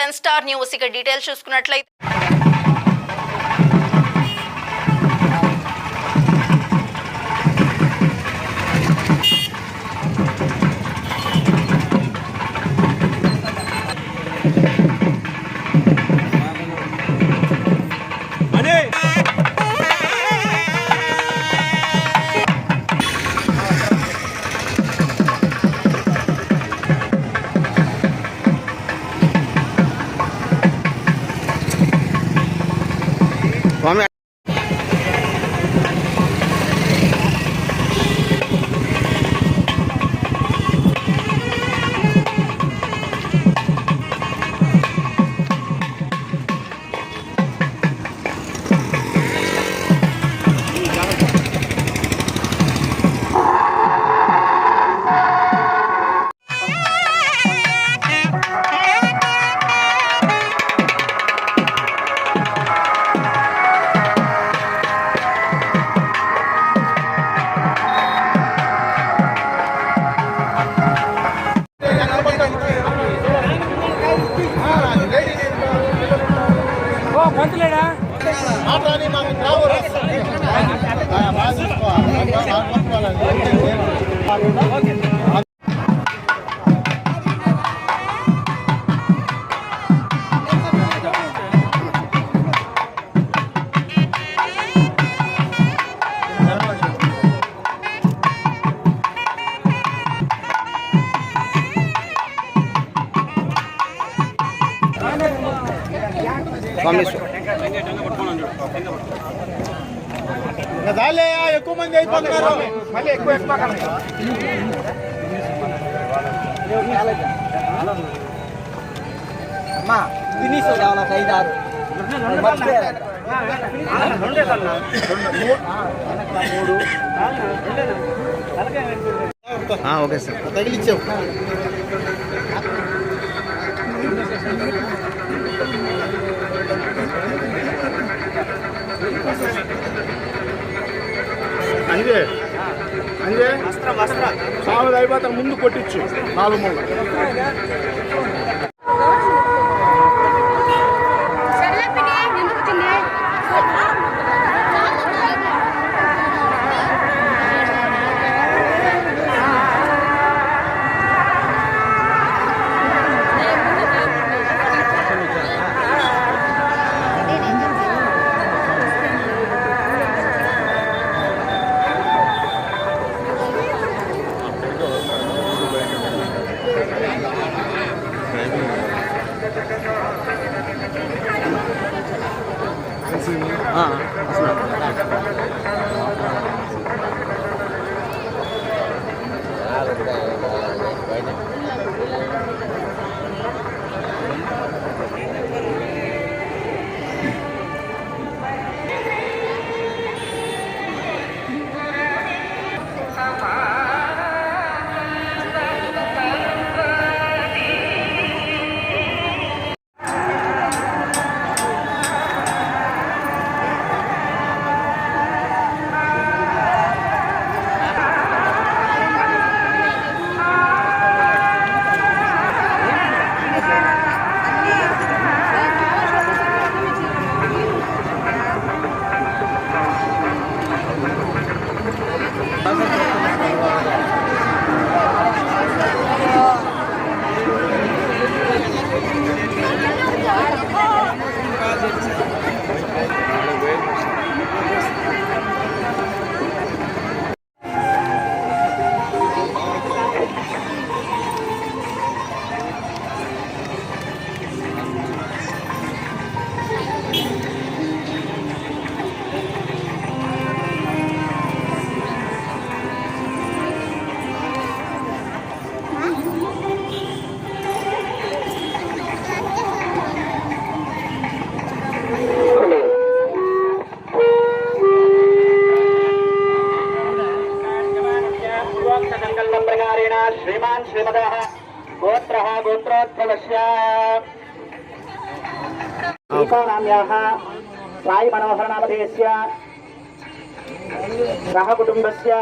10 Star News. ఇక details చూసుకున్నట్లయితే ఎక్కువ మంది అయిపోతున్నారు. మళ్ళీ ఎక్కువ అమ్మా తినేసి నాకు 5-6 ఓకే సార్ తగిలిచ్చావు. అంజే అంజే సామెది అయిపోతాను ముందు కొట్టించు 4 మూడు. श्रीमान श्रीमदः गोत्रः गोत्रोद्भवस्य नाम्याः साई मनोहर नामधेयस्य सह कुटुंबस्य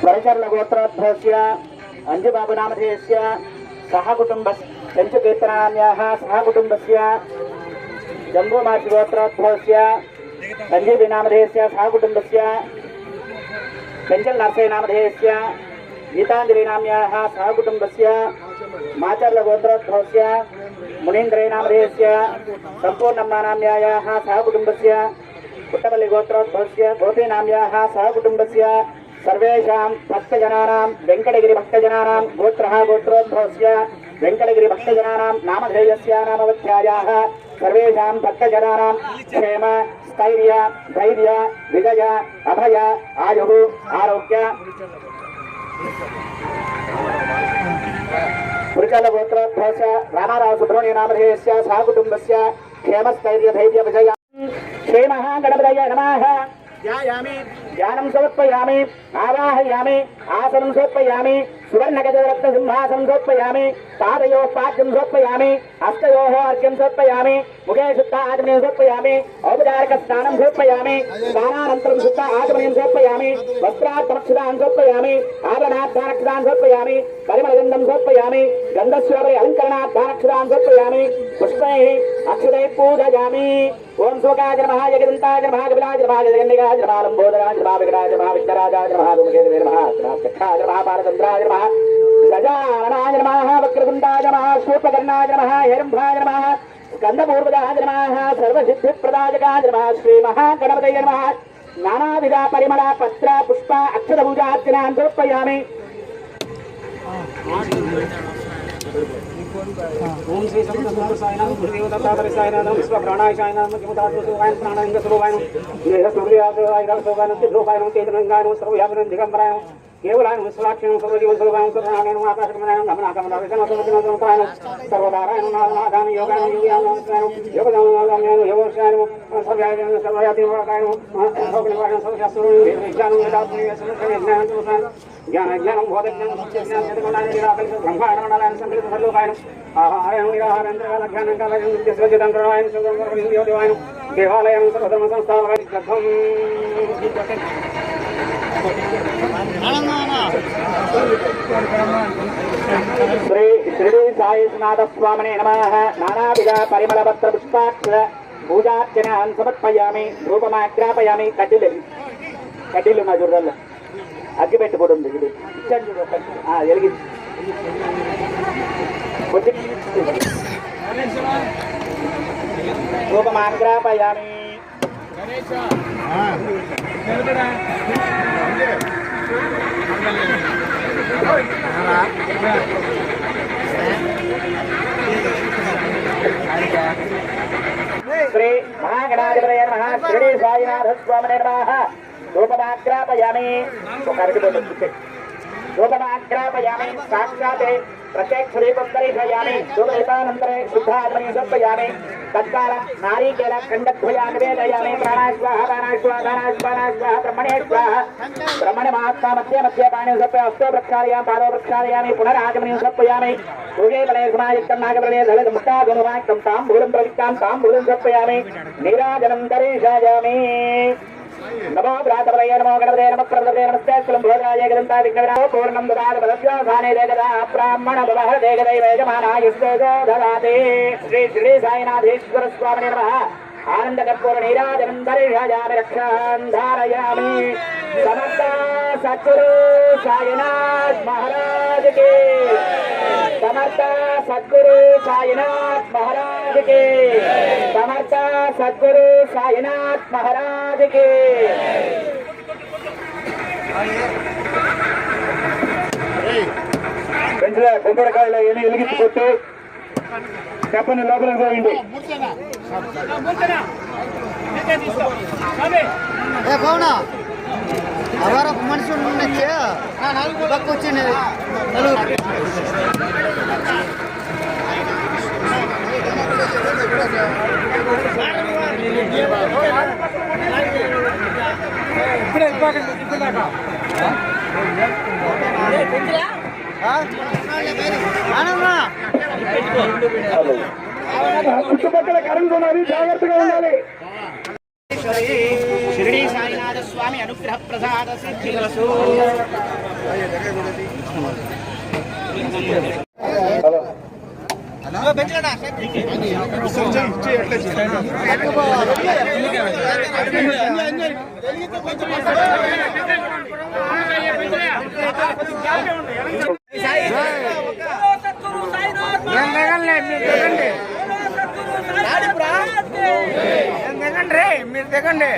परिचर्ल गोत्रोद्भवस्य अंजुबाबु नामधेयस्य सह कुटुंबस्य पंचकीर्तनान्याः सह कुटुम्बस्य जम्बूमाशिगोत्रोद्भवस्य सञ्जीविनामधेयस्य सह कुटुम्बस्य पेंचल नरसयनामधेयस्य गीताञ्जलिनाम्याः सह कुटुम्बस्य माचर्लगोत्रोद्भवस्य मुनीन्द्रनामधेयस्य सम्पूर्णम्मानाम्यायाः सह कुटुम्बस्य पुट्टपल्लिगोत्रोद्भवस्य गोपीनाम्याः सह कुटुम्बस्य सर्वेषां भक्तजनानां वेङ्कटगिरि भक्तजनानां गोत्रः गोत्रोद्भवस्य वेङ्कटगिरि भक्तजनानां नामधेयस्य नामवध्यायाः सर्वेषां भक्तजनानां क्षेम स्थैर्य धैर्य विजय अभय आयुः आरोग्य पुरुषलगोत्रोद्भवस्य रामाराव सुब्रह्मण्य नामधेयस्य सह कुटुम्बस्य क्षेम स्थैर्य धैर्य विजय क्षेमः गणपतये नमः ध्यायामि ध्यानं समर्पयामि आवाहयामि आसनं समर्पयामि सुवर्णगजरत्नसिंहासनं समर्पयामि पादयोः पाद्यं समर्पयामि हस्तयोः अर्घ्यं समर्पयामि मुखे शुद्ध आचमनीं समर्पयामि औपचारिकस्नानं समर्पयामि स्नानानन्तरं शुद्ध आचमनीं समर्पयामि वस्त्रार्थमक्षदानं समर्पयामि आभरणार्थानक्षदानं समर्पयामि परिमलगन्धं समर्पयामि गन्धस्योपरि अलङ्करणार्थानक्षदानं समर्पयामि पुष्पैः अक्षदैः पूजयामि ओम सोकाय नमः जगदन्ताय नमः कपिलाय नमः जगन्निकाय नमः लम्बोदराय नमः विकटाय नमः विघ्नराजाय नमः धूमकेतवे नमः त्राक्षाय नमः पारतन्त्राय नमः गजाननाय नमः वक्रतुण्डाय नमः शूर्पकर्णाय नमः हिरम्भाय नमः स्कन्दपूर्वजाय नमः सर्वसिद्धिप्रदायकाय नमः श्रीमहागणपतये नमः नानाविध परिमल पत्र पुष्प अक्षतपूजार्चनां समर्पयामि ओम श्री समस्तसाय नमः गुरुदेवतापरिसाय नमः विश्वप्राणायशाय नमः किमुदात्मस्वरूपाय प्राणायंगस्वरूपाय देहस्वरूपाय राजस्वरूपाय तिद्रूपाय तेजनंगाय सर्वव्यापनं दिगंबराय केवलाय विश्वाक्षं सर्वजीवस्वरूपाय सर्वनारायण आकाशकमनाय गमनागमनाय समस्तमस्तमस्तमताय सर्वदाराय नारायण योगाय योगाय योगदाय योगशाय सर्वयाय सर्वयातिवाय भोगनिवारण सर्वशास्त्रों विज्ञानं वेदात्मनि ज्ञानं ज्ञानं बोधज्ञानं सत्यज्ञानं जगन्नाथ निराकल्प ब्रह्माण्डमण्डलाय संकल्प सर्वोपाय आहारं निराहारं ज्ञानं कालयं जसवजतंत्राय सर्वकर्मयोगाय देवालयं सर्वधर्म संस्थापकाय श्री शिरडी साईनाथ स्वामिने नमः नानाविध परिमलपत्र पुष्पाक्ष पूजार्चनां समर्पयामि धूपमाग्रापयामि कड्डीలు నా చూడాలి అగ్గి పెట్టుకోండి ఇది ఇచ్చాను చూడండి వెలిగి धूपमाग्रापयामि श्री महागणाधिपतये नमः शिरडी साईनाथ स्वामिने नमः धूपमाग्रापयामि धूपमाग्रापयामि साक्षात् प्रत्यक्षदीपं दर्शयामि धूपदीपानन्तरे शुद्धात्मनि समर्पयामि तत्काल नारीकेल खण्डद्वया निवेदयामि प्राणाश्वाहा प्राणाश्वाहा ब्रह्मणे स्वाहा ब्रह्मणमात्मा मध्ये मध्ये पाणिं समर्पय हस्तो प्रक्षालयामि पादौ प्रक्षालयामि पुनरागमनं समर्पयामि पूजे बले समायुक्तं नागबले दलदमुक्तागुणवाक्तं ताम्बूलं प्रविक्तां ताम्बूलं समर्पयामि नीराजनं दर्शयामि नमो भ्रातपदये नमो गणपतये नमः प्रभृतये नमस्ते कुलं भोजनाय गदन्ता विघ्नविनाशो पूर्णं ददाति पदव्यासाने देगदा ब्राह्मण बलः देगदैव यजमानायुष्येजो ददाति श्री शिरडी साईनाथेश्वर स्वामिने नमः आनन्दकर्पूर नीराजनं दर्शयामि रक्षां धारयामि समस्त सद्गुरु साईनाथ महाराज के समर्थ सद्गुरु साईनाथ महाराज के समर्थ सद्गुरु साईनाथ महाराज के కొబ్బరికాయలు ఎన్ని వెలిగించుకొచ్చి చెప్పని లోపలికి పోయింది ಅವರ ಮನುಷ್ಯರು వచ్చింది చుట్టుపక్కల కరెంట్ ఉన్నది జాగ్రత్తగా ఉండాలి शिरडी साईनाथ स्वामी अनुग्रह प्रसाद सिद्धिरसु మీరు దిగండి